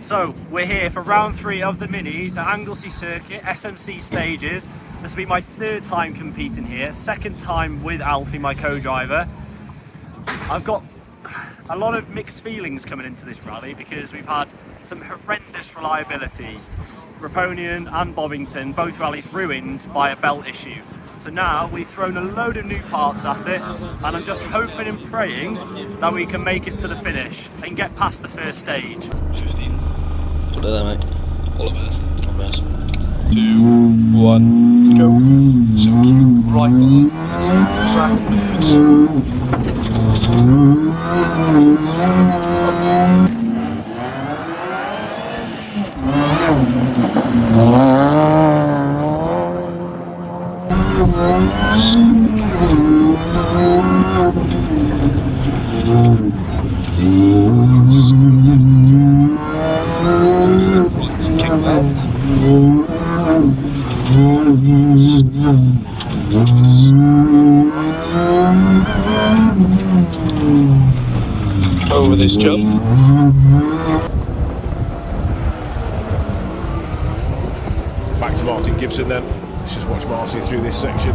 So we're here for round 3 of the minis at Anglesey Circuit, SMC Stages. This will be my 3rd time competing here, 2nd time with Alfie, my co-driver. I've got a lot of mixed feelings coming into this rally because we've had some horrendous reliability. Raponian and Bovington, both rallies ruined by a belt issue. So now we've thrown a load of new parts at it, and I'm just hoping and praying that we can make it to the finish and get past the first stage. 15. Put it there, mate. All of us. 2, 1, go. So keep right on. Track over this jump. Back to Martin Gibson then. Let's just watch Martin through this section.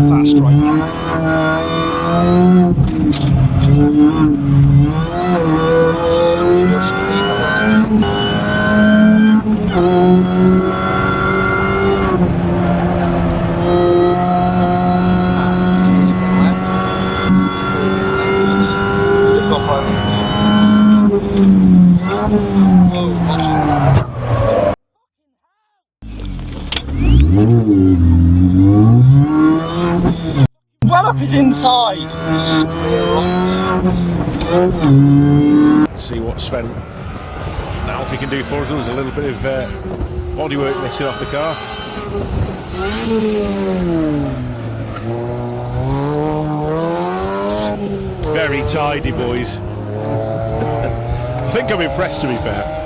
Fast right now. Well up his inside! Let's see what Sven and Alfie can do for us. There's a little bit of bodywork missing off the car. Very tidy, boys. I think I'm impressed, to be fair.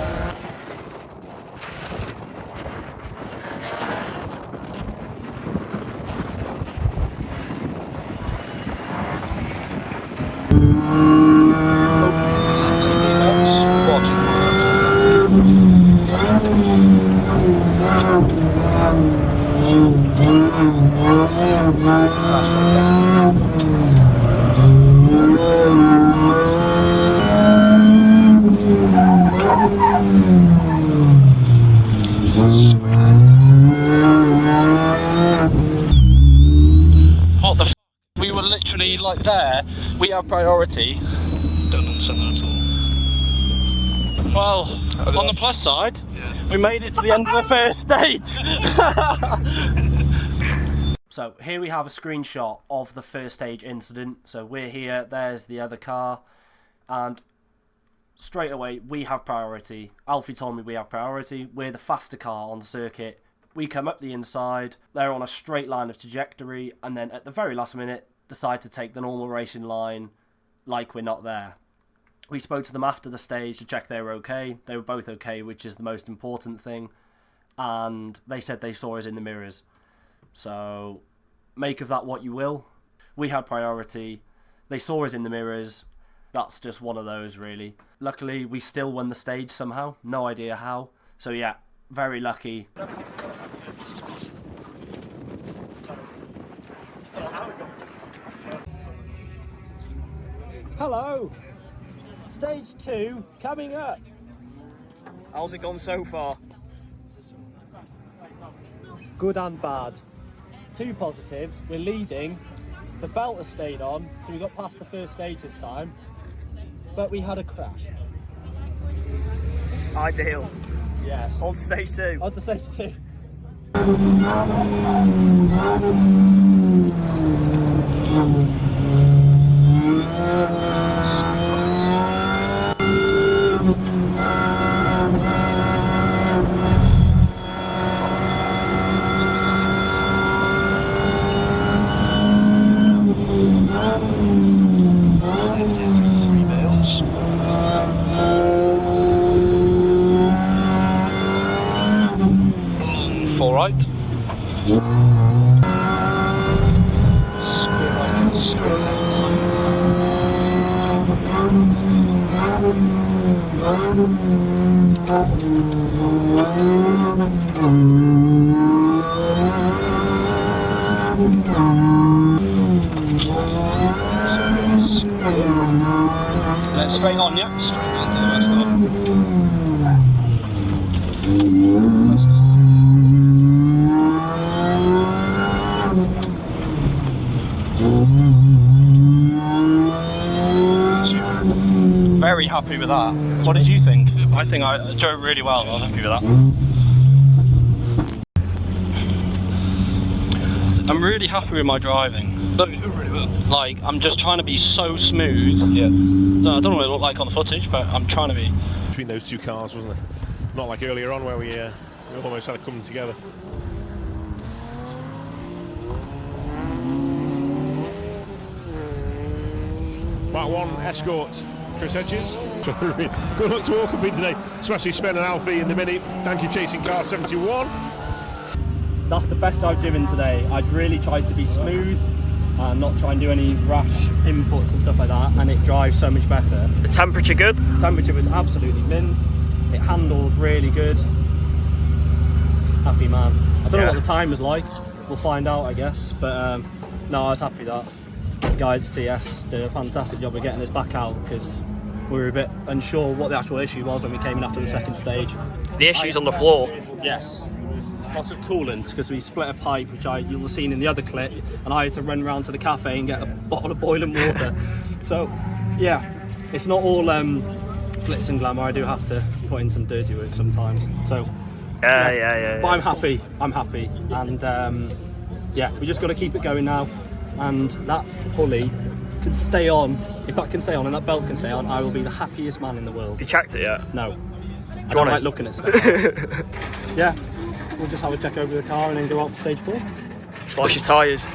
What the f***? We were literally like there. We have priority. Don't understand that at all. Well, on the plus side, we made it to the end of the first stage. So here we have a screenshot of the first stage incident. So we're here, there's the other car, and straight away we have priority. Alfie told me we have priority. We're the faster car on the circuit. We come up the inside, they're on a straight line of trajectory, and then at the very last minute decide to take the normal racing line like we're not there. We spoke to them after the stage to check they were okay. They were both okay, which is the most important thing. And they said they saw us in the mirrors. So make of that what you will. We had priority. They saw us in the mirrors. That's just one of those, really. Luckily, we still won the stage somehow. No idea how. So yeah, very lucky. Hello! Stage 2 coming up. How's it gone so far? Good and bad. 2 positives. We're leading. The belt has stayed on, so we got past the first stage this time. But we had a crash. Ideal. Yes. On stage 2. On to stage 2. All right. Square. Let's straight on, yeah? Straight on to the rest stop. Very happy with that. What did you think? I think I drove really well. I was happy with that. I'm really happy with my driving. No, you do really well. Like, I'm just trying to be so smooth. Yeah. No, I don't know what it looked like on the footage, but I'm trying to be. Between those two cars, wasn't it? Not like earlier on where we almost had to come together. Mark 1 Escort, Chris Hedges. Good luck to all coming today, especially Sven and Alfie in the Mini. Thank you, Chasing Car 71. That's the best I've driven today. I'd really tried to be smooth and not try and do any rash inputs and stuff like that, and it drives so much better. The temperature good? The temperature was absolutely mint. It handled really good. Happy man. I don't know what the time was like. We'll find out, I guess. But no, I was happy that the guys at CS did a fantastic job of getting us back out, because we were a bit unsure what the actual issue was when we came in after the second stage. The issue's on the floor. Yes. Lots of coolant, because we split a pipe, which you'll have seen in the other clip, and I had to run around to the cafe and get a bottle of boiling water. So, yeah, it's not all glitz and glamour. I do have to put in some dirty work sometimes. So, Yeah. But I'm happy, and yeah, we just got to keep it going now, and that pulley can stay on. If that can stay on and that belt can stay on, I will be the happiest man in the world. You checked it yet? No. I don't like looking at stuff. Yeah. We'll just have a check over the car and then go out for stage 4. Slash your tyres.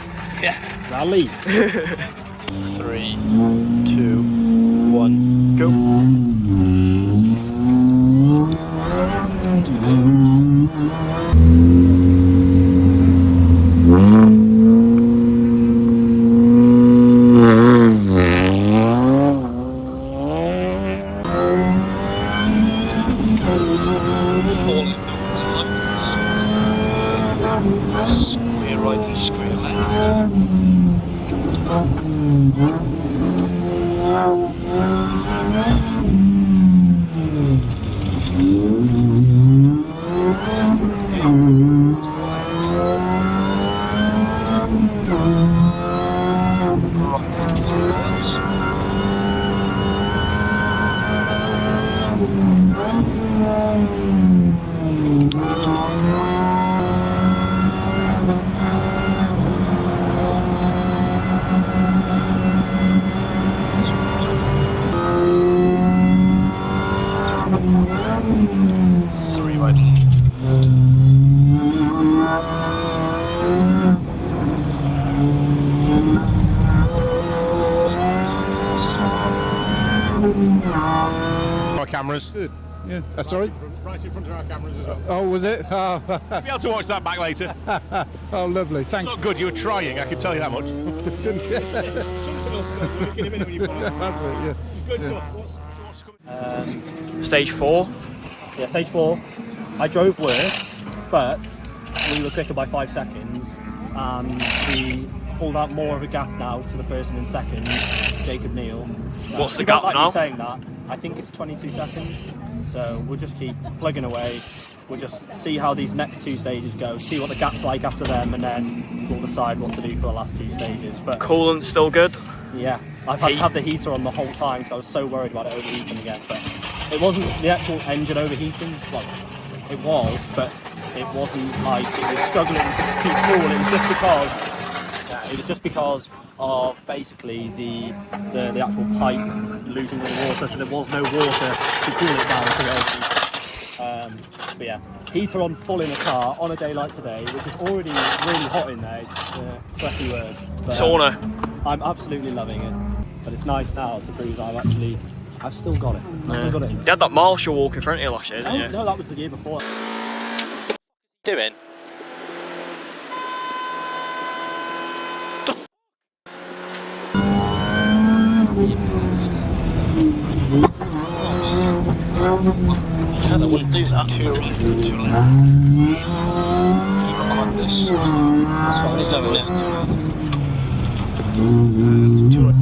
Yeah. Rally. 3, 2, 1, go. Square right and square left. Our cameras. Good. Yeah. Sorry? Right in front of our cameras as well. Oh, was it? Oh, You'll be able to watch that back later. oh lovely. Thanks. Look good, you were trying, I can tell you that much. That's it, yeah. Good stuff. What's coming? Stage 4. Yeah, stage 4. I drove worse, but we were quicker by 5 seconds, and we pulled out more of a gap now to the person in second, Jacob Neal. What's the You don't gap like now? me saying that. I think it's 22 seconds. So we'll just keep plugging away. We'll just see how these next 2 stages go, see what the gap's like after them, and then we'll decide what to do for the last 2 stages. But Coolant still good? yeah, I've had to have the heater on the whole time because I was so worried about it overheating again. But it wasn't the actual engine overheating. Well, it was, but it wasn't like it was struggling to keep cool. It was just because of basically the actual pipe losing all the water, so there was no water to cool it down to overheat. But yeah, heater on full in a car on a day like today, which is already really hot in there. It's a sweaty word. But, Sauna. I'm absolutely loving it, but it's nice now to prove that I've still got it. I've still got it. You had that Marshall walk in front of you last year, didn't you? No, that was the year before. Doing? Yeah, they wouldn't do that. To your right, to your left. Keep behind this. That's what he's doing it. To your right.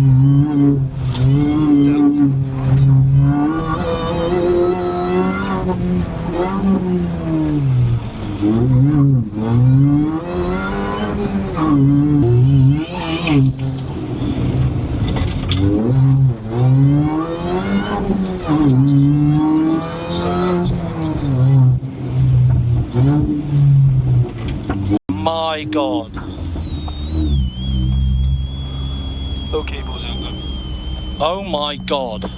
My God. Okay, boys and girls. Oh my God.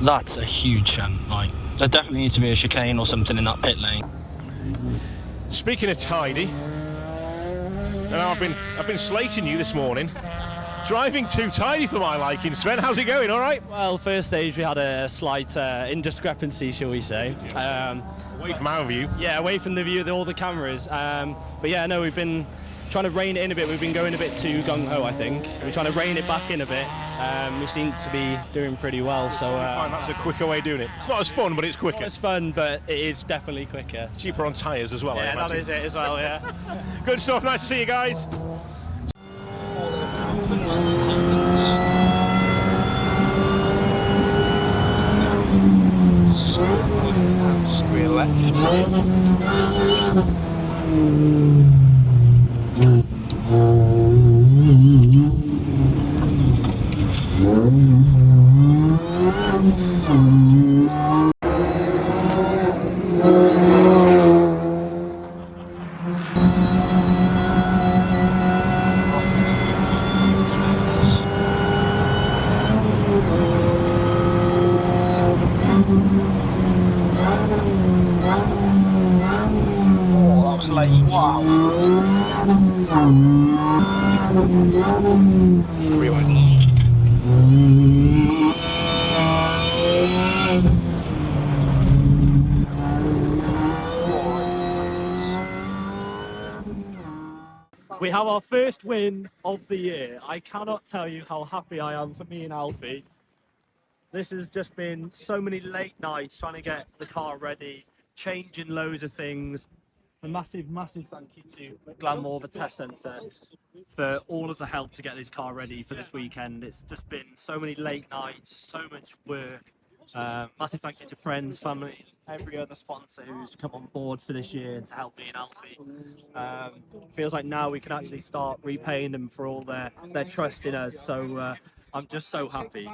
That's a huge shunt, like. There definitely needs to be a chicane or something in that pit lane. Speaking of tidy, and I've been slating you this morning. Driving too tidy for my liking, Sven. How's it going? All right? Well, first stage we had a slight indiscrepancy, shall we say. Away from our view. Yeah, away from the view of all the cameras. But yeah, no, we've been trying to rein it in a bit. We've been going a bit too gung-ho, I think. We're trying to rein it back in a bit. We seem to be doing pretty well, so... Fine, that's a quicker way of doing it. It's not as fun, but it's quicker. It's fun, but it is definitely quicker. Cheaper on tyres as well, I Yeah, that imagine. is it as well, yeah. Good stuff. Nice to see you guys. Square left. We have our first win of the year. I cannot tell you how happy I am for me and Alfie. This has just been so many late nights trying to get the car ready, changing loads of things. A massive, massive thank you to Glanmore, the test centre, for all of the help to get this car ready for this weekend. It's just been so many late nights, so much work. Massive thank you to friends, family, every other sponsor who's come on board for this year to help me and Alfie. Feels like now we can actually start repaying them for all their trust in us. So I'm just so happy.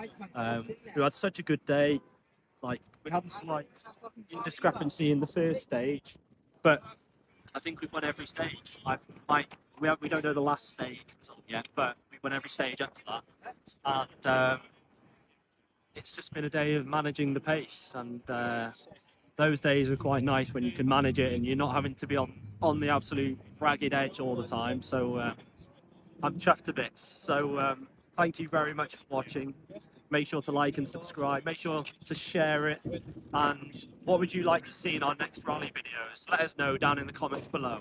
We had such a good day. Like, we had a slight discrepancy in the first stage, but I think we've won every stage. We don't know the last stage result yet, but we won every stage up to that. And it's just been a day of managing the pace, and those days are quite nice when you can manage it and you're not having to be on the absolute ragged edge all the time. So I'm chuffed to bits. So thank you very much for watching. Make sure to like and subscribe. Make sure to share it. And what would you like to see in our next rally videos? Let us know down in the comments below.